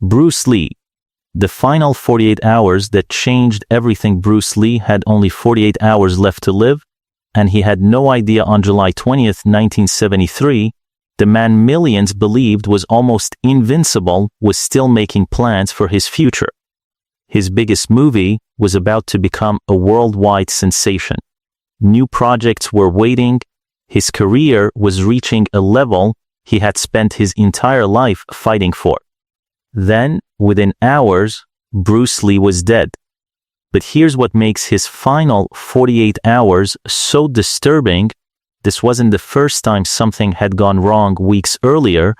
Bruce Lee. The final 48 hours that changed everything. Bruce Lee had only 48 hours left to live, and he had no idea on July 20th, 1973, the man millions believed was almost invincible was still making plans for his future. His biggest movie was about to become a worldwide sensation. New projects were waiting. His career was reaching a level he had spent his entire life fighting for. Then, within hours, Bruce Lee was dead. But here's what makes his final 48 hours so disturbing. This wasn't the first time something had gone wrong. Weeks earlier,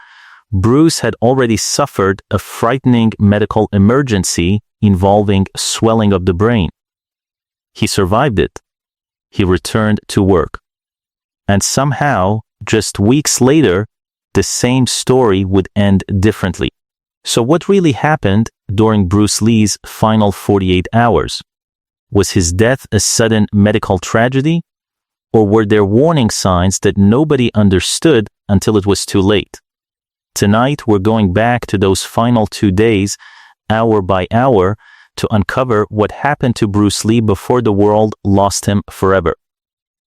Bruce had already suffered a frightening medical emergency involving swelling of the brain. He survived it. He returned to work. And somehow, just weeks later, the same story would end differently. So what really happened during Bruce Lee's final 48 hours? Was his death a sudden medical tragedy? Or were there warning signs that nobody understood until it was too late? Tonight, we're going back to those final 2 days, hour by hour, to uncover what happened to Bruce Lee before the world lost him forever.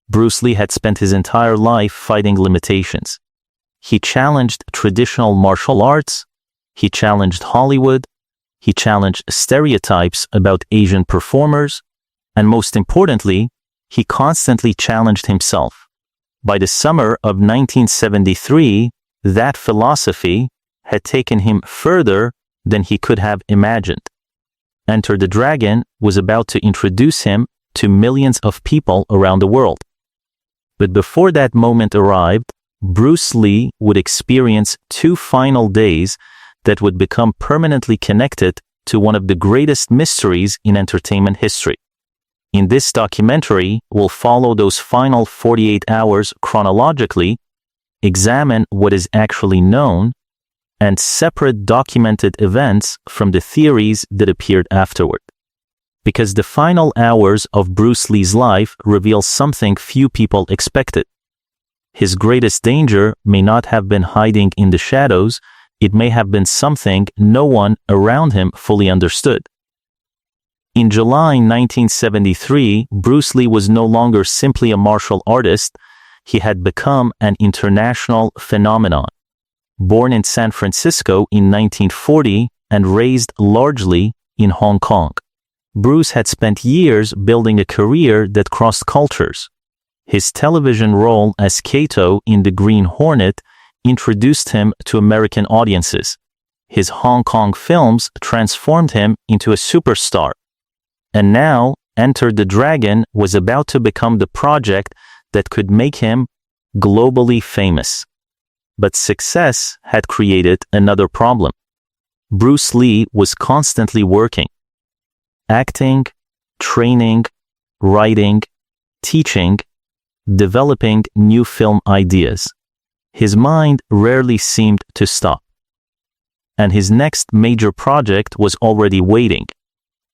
Bruce Lee had spent his entire life fighting limitations. He challenged traditional martial arts. He challenged Hollywood. He challenged stereotypes about Asian performers. And most importantly, he constantly challenged himself. By the summer of 1973, that philosophy had taken him further than he could have imagined. Enter the Dragon was about to introduce him to millions of people around the world. But before that moment arrived, Bruce Lee would experience 2 final days that would become permanently connected to one of the greatest mysteries in entertainment history. In this documentary, we'll follow those final 48 hours chronologically, examine what is actually known, and separate documented events from the theories that appeared afterward. Because the final hours of Bruce Lee's life reveal something few people expected. His greatest danger may not have been hiding in the shadows. It may have been something no one around him fully understood. In July 1973, Bruce Lee was no longer simply a martial artist. He had become an international phenomenon. Born in San Francisco in 1940 and raised largely in Hong Kong, Bruce had spent years building a career that crossed cultures. His television role as Kato in The Green Hornet introduced him to American audiences. His Hong Kong films transformed him into a superstar. And now, Enter the Dragon was about to become the project that could make him globally famous. But success had created another problem. Bruce Lee was constantly working. Acting, training, writing, teaching, developing new film ideas. His mind rarely seemed to stop. And his next major project was already waiting.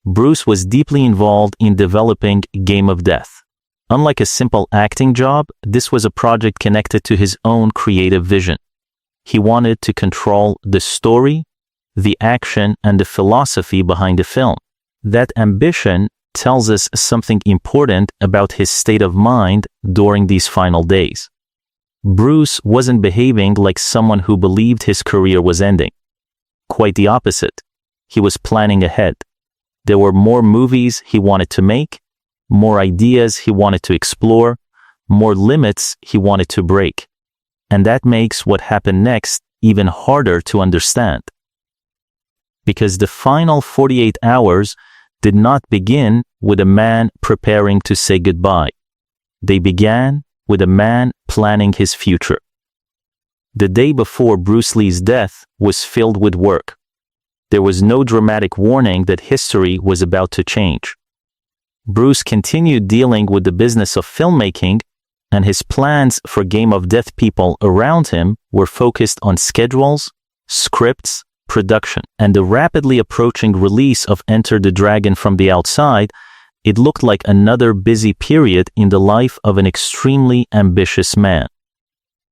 Bruce was deeply involved in developing Game of Death. Unlike a simple acting job, this was a project connected to his own creative vision. He wanted to control the story, the action, and the philosophy behind the film. That ambition tells us something important about his state of mind during these final days. Bruce wasn't behaving like someone who believed his career was ending. Quite the opposite. He was planning ahead. There were more movies he wanted to make, more ideas he wanted to explore, more limits he wanted to break. And that makes what happened next even harder to understand. Because the final 48 hours did not begin with a man preparing to say goodbye. They began with a man planning his future. The day before Bruce Lee's death was filled with work. There was no dramatic warning that history was about to change. Bruce continued dealing with the business of filmmaking, and his plans for Game of Death people around him were focused on schedules, scripts, production, and the rapidly approaching release of Enter the Dragon. From the outside, it looked like another busy period in the life of an extremely ambitious man.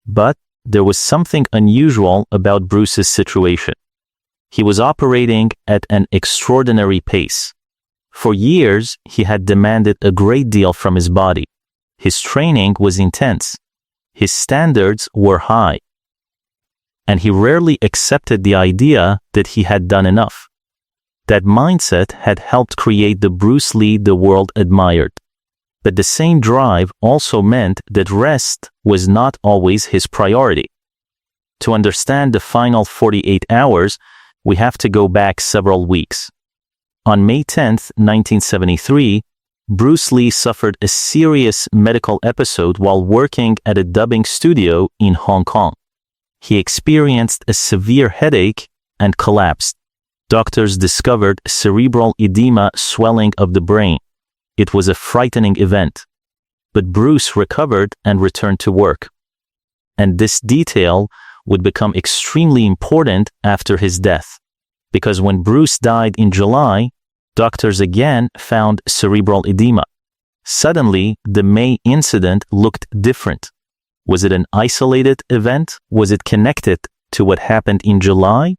But there was something unusual about Bruce's situation. He was operating at an extraordinary pace. For years, he had demanded a great deal from his body. His training was intense. His standards were high. And he rarely accepted the idea that he had done enough. That mindset had helped create the Bruce Lee the world admired. But the same drive also meant that rest was not always his priority. To understand the final 48 hours, we have to go back several weeks. On May 10, 1973, Bruce Lee suffered a serious medical episode while working at a dubbing studio in Hong Kong. He experienced a severe headache and collapsed. Doctors discovered cerebral edema, swelling of the brain. It was a frightening event. But Bruce recovered and returned to work. And this detail would become extremely important after his death. Because when Bruce died in July, doctors again found cerebral edema. Suddenly, the May incident looked different. Was it an isolated event? Was it connected to what happened in July?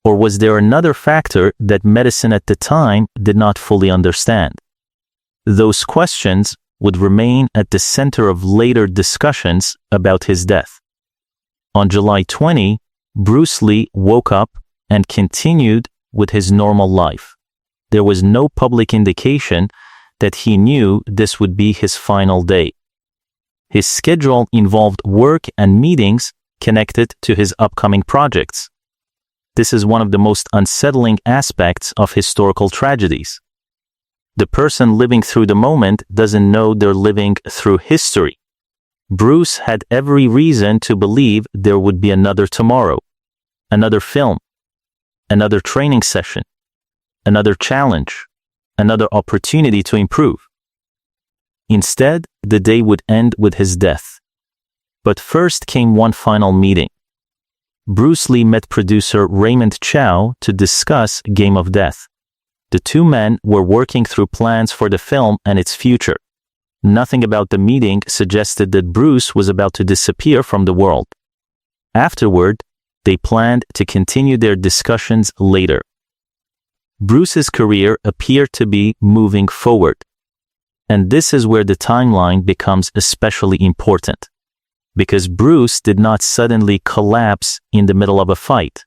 Or was there another factor that medicine at the time did not fully understand? Those questions would remain at the center of later discussions about his death. On July 20, Bruce Lee woke up and continued with his normal life. There was no public indication that he knew this would be his final day. His schedule involved work and meetings connected to his upcoming projects. This is one of the most unsettling aspects of historical tragedies. The person living through the moment doesn't know they're living through history. Bruce had every reason to believe there would be another tomorrow, another film, another training session, another challenge, another opportunity to improve. Instead, the day would end with his death. But first came one final meeting. Bruce Lee met producer Raymond Chow to discuss Game of Death. The two men were working through plans for the film and its future. Nothing about the meeting suggested that Bruce was about to disappear from the world. Afterward, they planned to continue their discussions later. Bruce's career appeared to be moving forward. And this is where the timeline becomes especially important. Because Bruce did not suddenly collapse in the middle of a fight.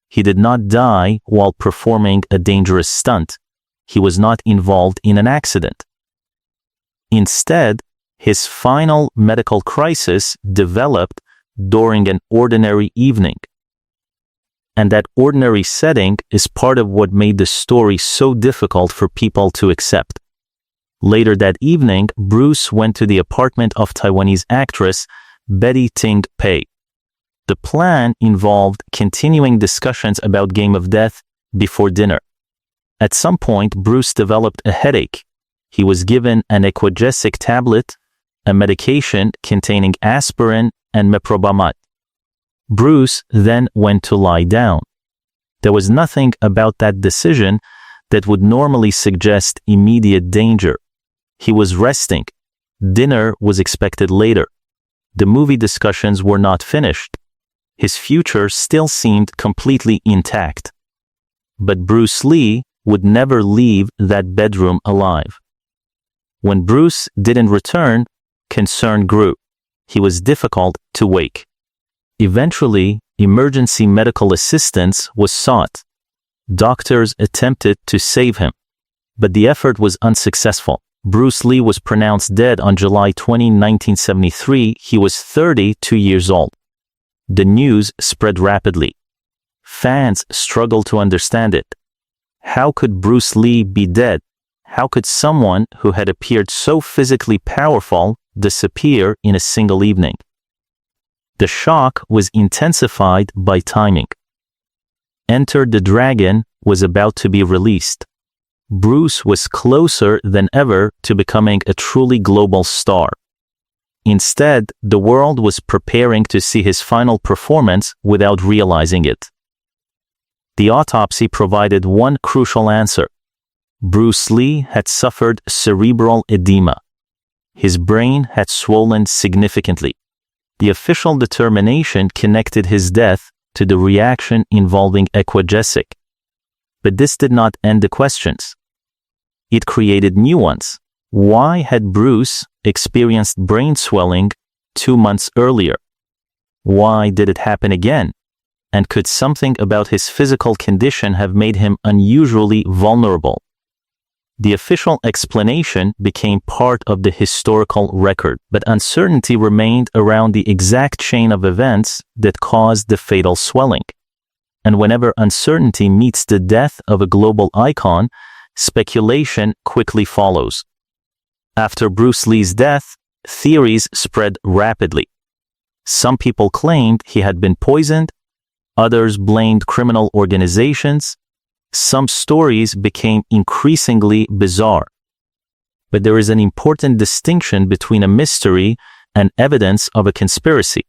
He did not die while performing a dangerous stunt. He was not involved in an accident. Instead, his final medical crisis developed during an ordinary evening. And that ordinary setting is part of what made the story so difficult for people to accept. Later that evening, Bruce went to the apartment of Taiwanese actress Betty Ting Pei. The plan involved continuing discussions about Game of Death before dinner. At some point, Bruce developed a headache. He was given an Equagesic tablet, a medication containing aspirin and meprobamate. Bruce then went to lie down. There was nothing about that decision that would normally suggest immediate danger. He was resting. Dinner was expected later. The movie discussions were not finished. His future still seemed completely intact. But Bruce Lee would never leave that bedroom alive. When Bruce didn't return, concern grew. He was difficult to wake. Eventually, emergency medical assistance was sought. Doctors attempted to save him, but the effort was unsuccessful. Bruce Lee was pronounced dead on July 20, 1973. He was 32 years old. The news spread rapidly. Fans struggled to understand it. How could Bruce Lee be dead? How could someone who had appeared so physically powerful disappear in a single evening? The shock was intensified by timing. Enter the Dragon was about to be released. Bruce was closer than ever to becoming a truly global star. Instead, the world was preparing to see his final performance without realizing it. The autopsy provided one crucial answer. Bruce Lee had suffered cerebral edema. His brain had swollen significantly. The official determination connected his death to the reaction involving Equagesic, But this did not end the questions. It created new ones. Why had Bruce experienced brain swelling 2 months earlier? Why did it happen again? And could something about his physical condition have made him unusually vulnerable? The official explanation became part of the historical record, but uncertainty remained around the exact chain of events that caused the fatal swelling. And whenever uncertainty meets the death of a global icon, speculation quickly follows. After Bruce Lee's death, theories spread rapidly. Some people claimed he had been poisoned, others blamed criminal organizations. Some stories became increasingly bizarre. But there is an important distinction between a mystery and evidence of a conspiracy.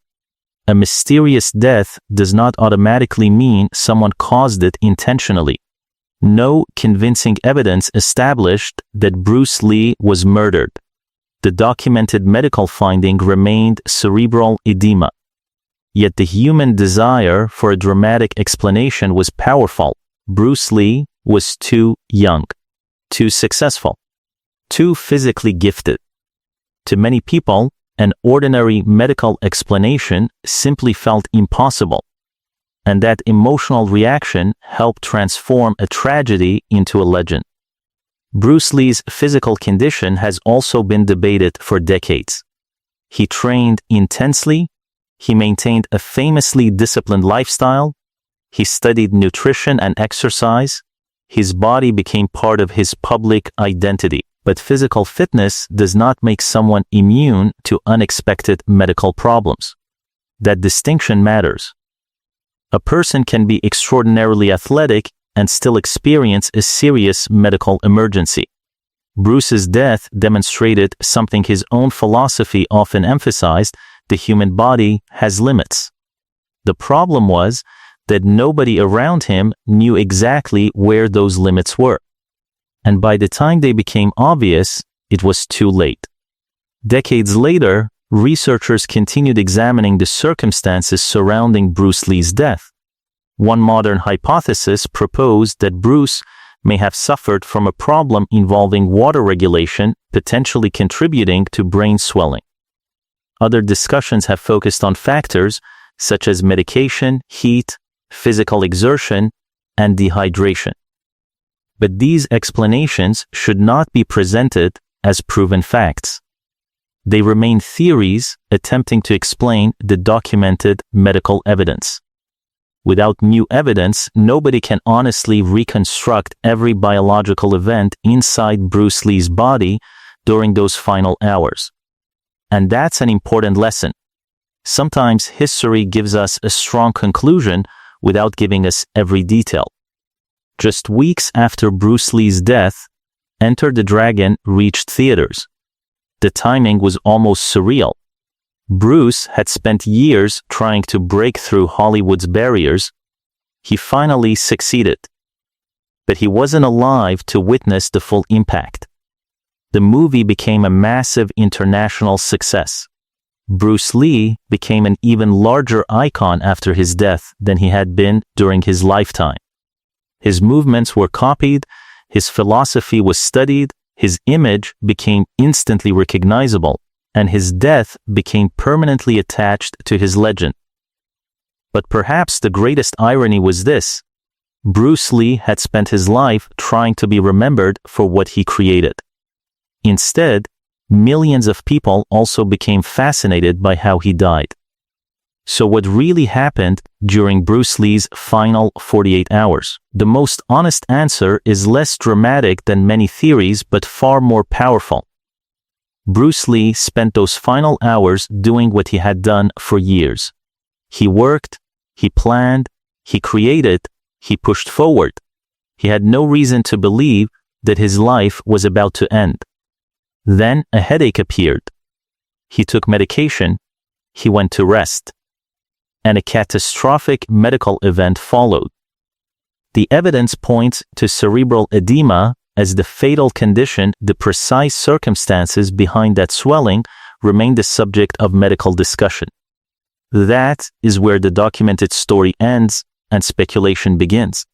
A mysterious death does not automatically mean someone caused it intentionally. No convincing evidence established that Bruce Lee was murdered. The documented medical finding remained cerebral edema. Yet the human desire for a dramatic explanation was powerful. Bruce Lee was too young, too successful, too physically gifted. To many people, an ordinary medical explanation simply felt impossible. And that emotional reaction helped transform a tragedy into a legend. Bruce Lee's physical condition has also been debated for decades. He trained intensely, he maintained a famously disciplined lifestyle, he studied nutrition and exercise, his body became part of his public identity. But physical fitness does not make someone immune to unexpected medical problems. That distinction matters. A person can be extraordinarily athletic and still experience a serious medical emergency. Bruce's death demonstrated something his own philosophy often emphasized: the human body has limits. The problem was that nobody around him knew exactly where those limits were. And by the time they became obvious, it was too late. Decades later, researchers continued examining the circumstances surrounding Bruce Lee's death. One modern hypothesis proposed that Bruce may have suffered from a problem involving water regulation, potentially contributing to brain swelling. Other discussions have focused on factors such as medication, heat, physical exertion, and dehydration. But these explanations should not be presented as proven facts. They remain theories attempting to explain the documented medical evidence. Without new evidence, nobody can honestly reconstruct every biological event inside Bruce Lee's body during those final hours. And that's an important lesson. Sometimes history gives us a strong conclusion without giving us every detail. Just weeks after Bruce Lee's death, Enter the Dragon reached theaters. The timing was almost surreal. Bruce had spent years trying to break through Hollywood's barriers. He finally succeeded. But he wasn't alive to witness the full impact. The movie became a massive international success. Bruce Lee became an even larger icon after his death than he had been during his lifetime. His movements were copied, his philosophy was studied, his image became instantly recognizable, and his death became permanently attached to his legend. But perhaps the greatest irony was this: Bruce Lee had spent his life trying to be remembered for what he created. Instead, millions of people also became fascinated by how he died. So what really happened during Bruce Lee's final 48 hours? The most honest answer is less dramatic than many theories, but far more powerful. Bruce Lee spent those final hours doing what he had done for years. He worked, he planned, he created, he pushed forward. He had no reason to believe that his life was about to end. Then a headache appeared. He took medication. He went to rest. And a catastrophic medical event followed. The evidence points to cerebral edema as the fatal condition. The precise circumstances behind that swelling remain the subject of medical discussion. That is where the documented story ends and speculation begins.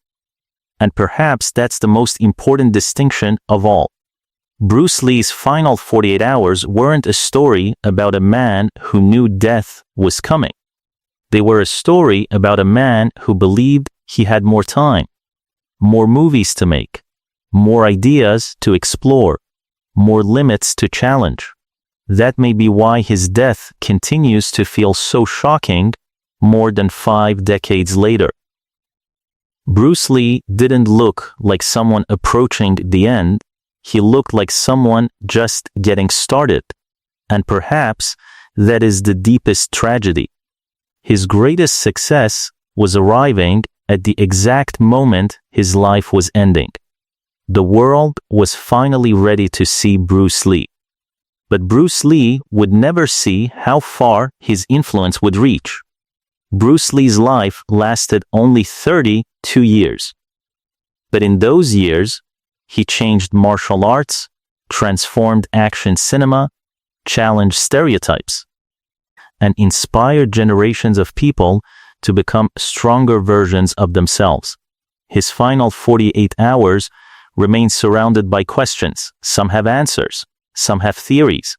And perhaps that's the most important distinction of all. Bruce Lee's final 48 hours weren't a story about a man who knew death was coming. They were a story about a man who believed he had more time, more movies to make, more ideas to explore, more limits to challenge. That may be why his death continues to feel so shocking more than 5 decades later. Bruce Lee didn't look like someone approaching the end. He looked like someone just getting started. And perhaps that is the deepest tragedy. His greatest success was arriving at the exact moment his life was ending. The world was finally ready to see Bruce Lee. But Bruce Lee would never see how far his influence would reach. Bruce Lee's life lasted only 32 years. But in those years, he changed martial arts, transformed action cinema, challenged stereotypes, and inspired generations of people to become stronger versions of themselves. His final 48 hours remain surrounded by questions. Some have answers, some have theories,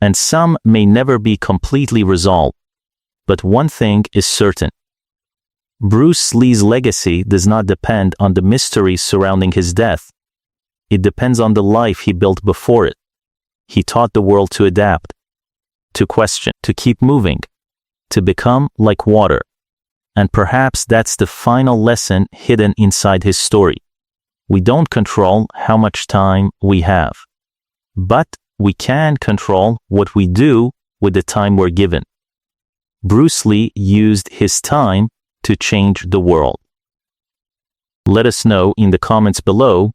and some may never be completely resolved. But one thing is certain. Bruce Lee's legacy does not depend on the mysteries surrounding his death. It depends on the life he built before it. He taught the world to adapt, to question, to keep moving, to become like water. And perhaps that's the final lesson hidden inside his story. We don't control how much time we have, but we can control what we do with the time we're given. Bruce Lee used his time to change the world. Let us know in the comments below